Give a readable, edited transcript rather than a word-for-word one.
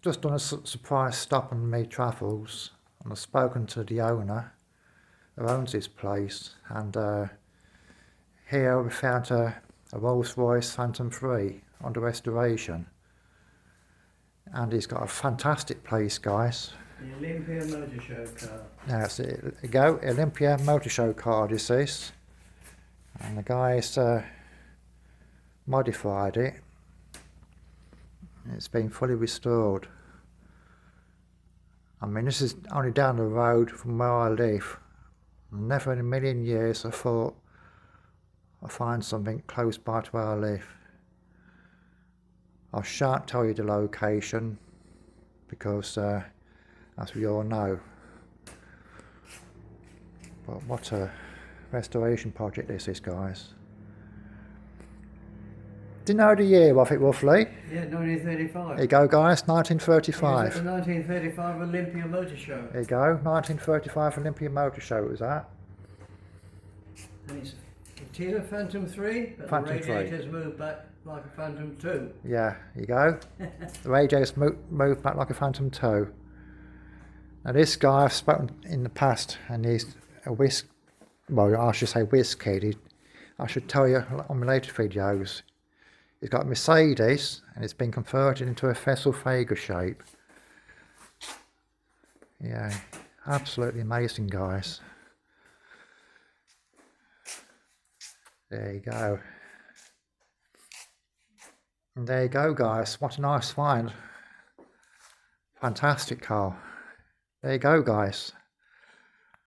just done a surprise stop on me travels, and I've spoken to the owner who owns this place, and here we found a Royce Phantom 3 under restoration, and he's got a fantastic place, guys. The Olympia Motor Show car. That's it. There you go, Olympia Motor Show car, this is, and the guy's modified it. It's been fully restored. I mean, this is only down the road from where I live. Never in a million years I thought I'd find something close by to where I live. I shan't tell you the location because as we all know. But what a restoration project this is, guys. Do you know the year of it roughly? Yeah, 1935. There you go, guys, 1935. It was at the 1935 Olympia Motor Show. There you go, 1935 Olympia Motor Show was that. And it's a Tina Phantom 3, but Phantom the 3. radiators moved back like a Phantom 2. Yeah, there you go. The radiators moved back like a Phantom 2. Now this guy I've spoken in the past, and he's a whiz kid. I should tell you on my later videos. He's got a Mercedes, and it's been converted into a Fesselfager shape. Yeah, absolutely amazing, guys. There you go. And there you go, guys. What a nice find. Fantastic car. There you go, guys.